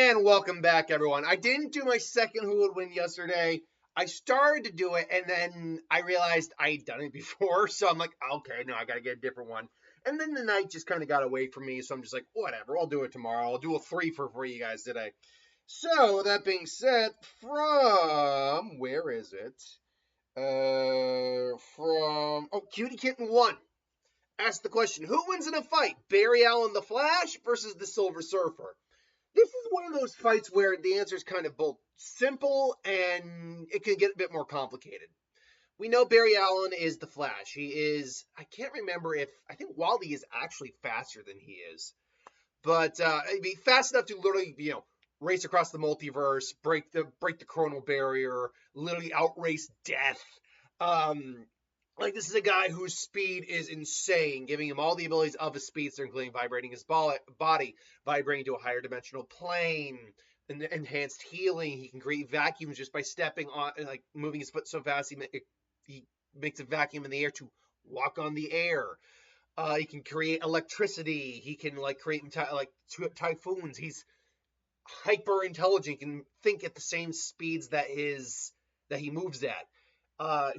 And welcome back, everyone. I didn't do my second Who Would Win yesterday. I started to do it, and then I realized I'd done it before, so I'm like, okay, no, I gotta get a different one. And then the night just kind of got away from me, so I'm just like, whatever, I'll do it tomorrow. I'll do a 3 for you guys today. So, that being said, where is it? Cutie Kitten 1. Ask the question, who wins in a fight? Barry Allen the Flash versus the Silver Surfer? This is one of those fights where the answer is kind of both simple and it can get a bit more complicated. We know Barry Allen is the Flash. I can't remember I think Wally is actually faster than he is. But he'd be fast enough to literally, race across the multiverse, break the chronal barrier, literally outrace death. This is a guy whose speed is insane, giving him all the abilities of a speedster, including vibrating his body, vibrating to a higher dimensional plane, enhanced healing. He can create vacuums just by stepping on, moving his foot so fast he makes a vacuum in the air to walk on the air. He can create electricity. He can create typhoons. He's hyper intelligent. He can think at the same speeds that he moves at.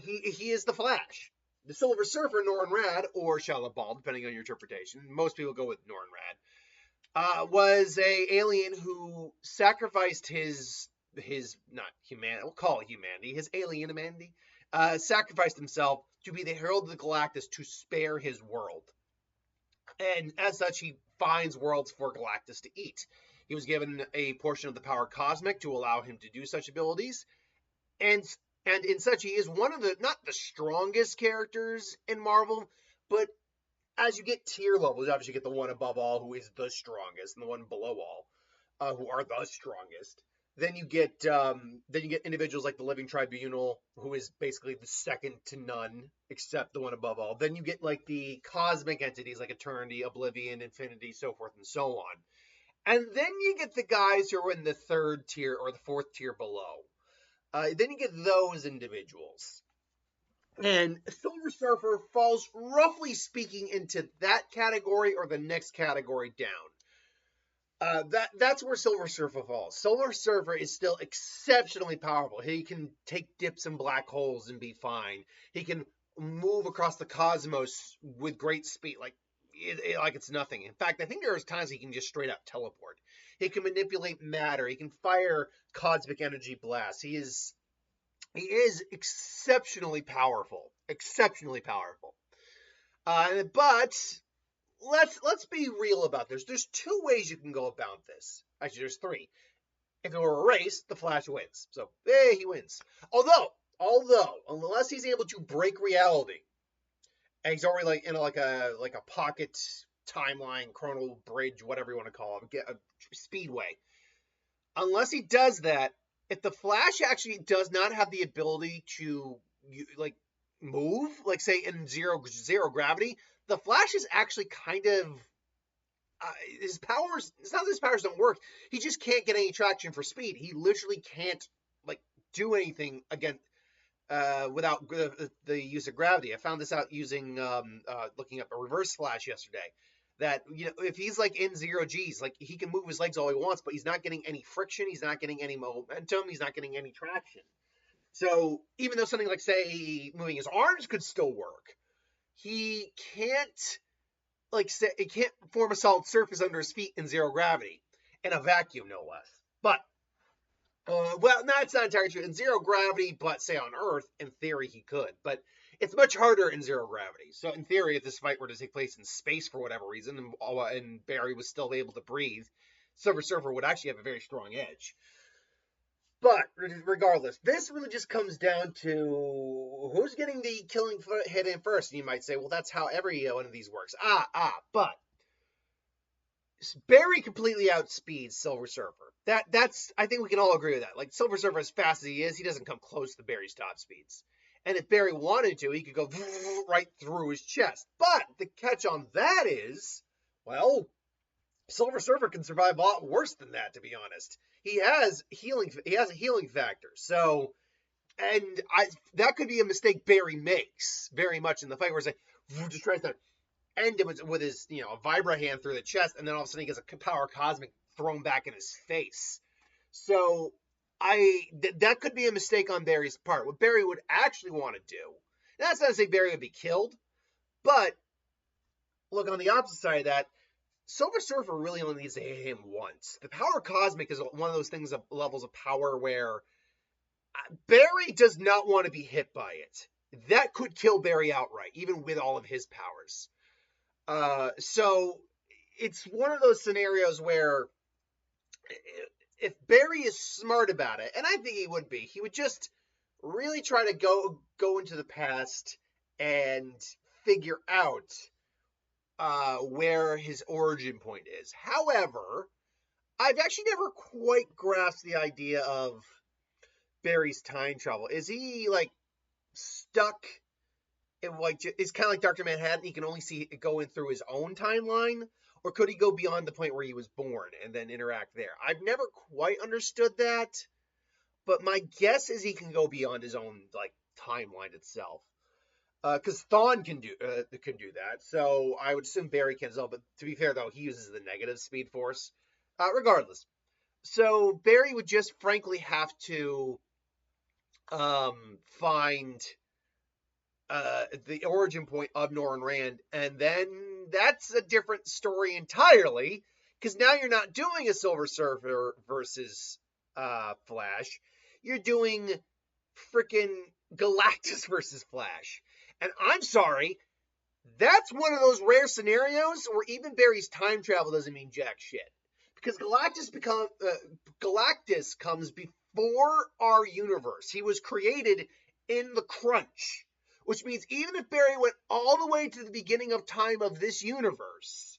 He is the Flash. The Silver Surfer, Norrin Radd, or Shia LaBeouf, depending on your interpretation. Most people go with Norrin Radd. Was a alien who sacrificed his not humanity, we'll call it humanity, his alien humanity, sacrificed himself to be the herald of the Galactus to spare his world. And as such, he finds worlds for Galactus to eat. He was given a portion of the power cosmic to allow him to do such abilities. And in such, he is one of not the strongest characters in Marvel, but as you get tier levels, obviously you get the one above all, who is the strongest, and the one below all, who are the strongest. Then you get individuals like the Living Tribunal, who is basically the second to none, except the one above all. Then you get the cosmic entities like Eternity, Oblivion, Infinity, so forth and so on. And then you get the guys who are in the third tier or the fourth tier below. Then you get those individuals. And Silver Surfer falls, roughly speaking, into that category or the next category down. That's where Silver Surfer falls. Silver Surfer is still exceptionally powerful. He can take dips in black holes and be fine. He can move across the cosmos with great speed, like it's nothing. In fact, I think there's times he can just straight up teleport. He can manipulate matter. He can fire cosmic energy blasts. He is exceptionally powerful. Exceptionally powerful. But let's be real about this. There's two ways you can go about this. Actually, there's three. If it were a race, the Flash wins. So, he wins. Although, unless he's able to break reality, and he's already in a pocket timeline, chronal bridge, whatever you want to call it, get a speedway. Unless he does that, if the Flash actually does not have the ability to move, say in zero gravity, the Flash is actually kind of his powers. It's not that his powers don't work. He just can't get any traction for speed. He literally can't do anything against without the use of gravity. I found this out using looking up a Reverse Flash yesterday. That if he's in 0 G's, he can move his legs all he wants, but he's not getting any friction, he's not getting any momentum, he's not getting any traction. So even though something say moving his arms could still work, he can't he can't form a solid surface under his feet in 0 gravity, in a vacuum no less. But it's not entirely true in 0 gravity, but say on Earth, in theory he could, but it's much harder in 0 gravity. So in theory, if this fight were to take place in space for whatever reason, and Barry was still able to breathe, Silver Surfer would actually have a very strong edge. But regardless, this really just comes down to who's getting the killing hit in first. And you might say, well, that's how every one of these works. But Barry completely outspeeds Silver Surfer. That's I think we can all agree with that. Silver Surfer, as fast as he is, he doesn't come close to Barry's top speeds. And if Barry wanted to, he could go right through his chest. But the catch on that is, Silver Surfer can survive a lot worse than that, to be honest. He has a healing factor. So, that could be a mistake Barry makes very much in the fight, where he just tries to end him with his, Vibra hand through the chest, and then all of a sudden he gets a power cosmic thrown back in his face. So that could be a mistake on Barry's part. What Barry would actually want to do, that's not to say Barry would be killed, but look, on the opposite side of that, Silver Surfer really only needs to hit him once. The power cosmic is one of those things of levels of power where Barry does not want to be hit by it. That could kill Barry outright, even with all of his powers. So it's one of those scenarios where if Barry is smart about it, and I think he would be, he would just really try to go into the past and figure out where his origin point is. However, I've actually never quite grasped the idea of Barry's time travel. Is he like stuck in like, it's kind of like Dr. Manhattan, he can only see it going through his own timeline, or could he go beyond the point where he was born and then interact there? I've never quite understood that, but my guess is he can go beyond his own like timeline itself. Because Thawne can do that, so I would assume Barry can as well. But to be fair, though, he uses the negative Speed Force. Regardless, so Barry would just frankly have to find the origin point of Norrin Rand, and then that's a different story entirely. Because now you're not doing a Silver Surfer versus Flash, you're doing freaking Galactus versus Flash. And I'm sorry, that's one of those rare scenarios where even Barry's time travel doesn't mean jack shit. Because Galactus comes before our universe. He was created in the crunch. Which means even if Barry went all the way to the beginning of time of this universe,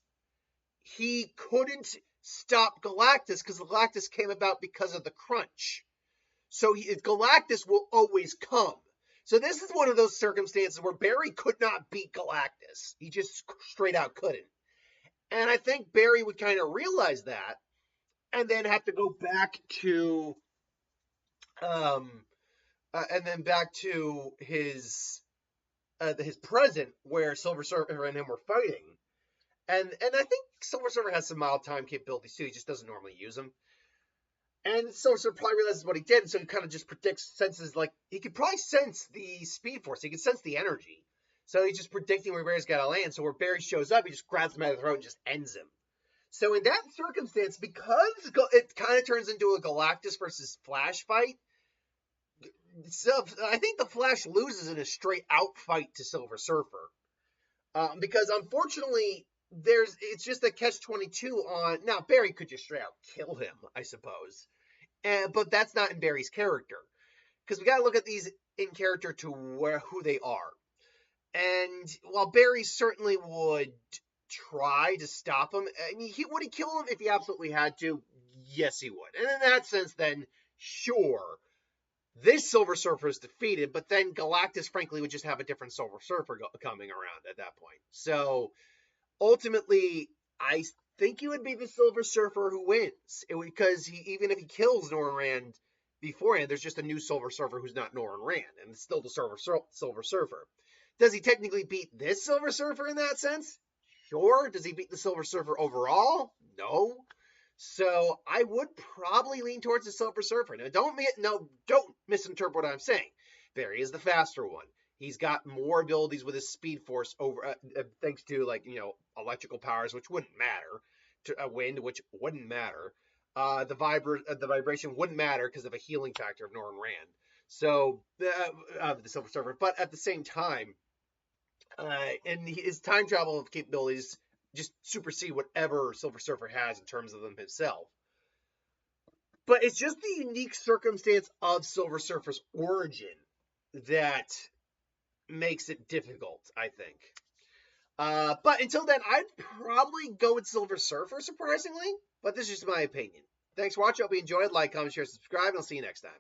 he couldn't stop Galactus because Galactus came about because of the crunch. So Galactus will always come. So this is one of those circumstances where Barry could not beat Galactus. He just straight out couldn't. And I think Barry would kind of realize that and then have to go back to his present where Silver Surfer and him were fighting. And I think Silver Surfer has some mild time capabilities too. He just doesn't normally use them. And Silver Surfer probably realizes what he did, so he kind of just senses, like, he could probably sense the Speed Force. He could sense the energy. So he's just predicting where Barry's got to land. So where Barry shows up, he just grabs him by the throat and just ends him. So in that circumstance, because it kind of turns into a Galactus versus Flash fight, so I think the Flash loses in a straight out fight to Silver Surfer. Because unfortunately, it's just a catch-22 on, now Barry could just straight out kill him, I suppose. But that's not in Barry's character. Because we got to look at these in character to who they are. And while Barry certainly would try to stop him, I mean, would he kill him if he absolutely had to? Yes, he would. And in that sense, then, sure, this Silver Surfer is defeated, but then Galactus, frankly, would just have a different Silver Surfer coming around at that point. So, ultimately, I think it would be the Silver Surfer who wins. Because even if he kills Norrin Rand beforehand, there's just a new Silver Surfer who's not Norrin Rand, and it's still the Silver Surfer. Does he technically beat this Silver Surfer in that sense? Sure. Does he beat the Silver Surfer overall? No. So I would probably lean towards the Silver Surfer. Now, don't misinterpret what I'm saying. Barry is the faster one. He's got more abilities with his Speed Force over, thanks to, like, electrical powers, which wouldn't matter, to wind, which wouldn't matter. The vibration wouldn't matter because of a healing factor of Norrin Rand. So the Silver Surfer, but at the same time, and his time travel capabilities just supersede whatever Silver Surfer has in terms of them himself. But it's just the unique circumstance of Silver Surfer's origin that makes it difficult, I think. But until then, I'd probably go with Silver Surfer, surprisingly. But this is just my opinion. Thanks for watching. I hope you enjoyed. Like, comment, share, subscribe, and I'll see you next time.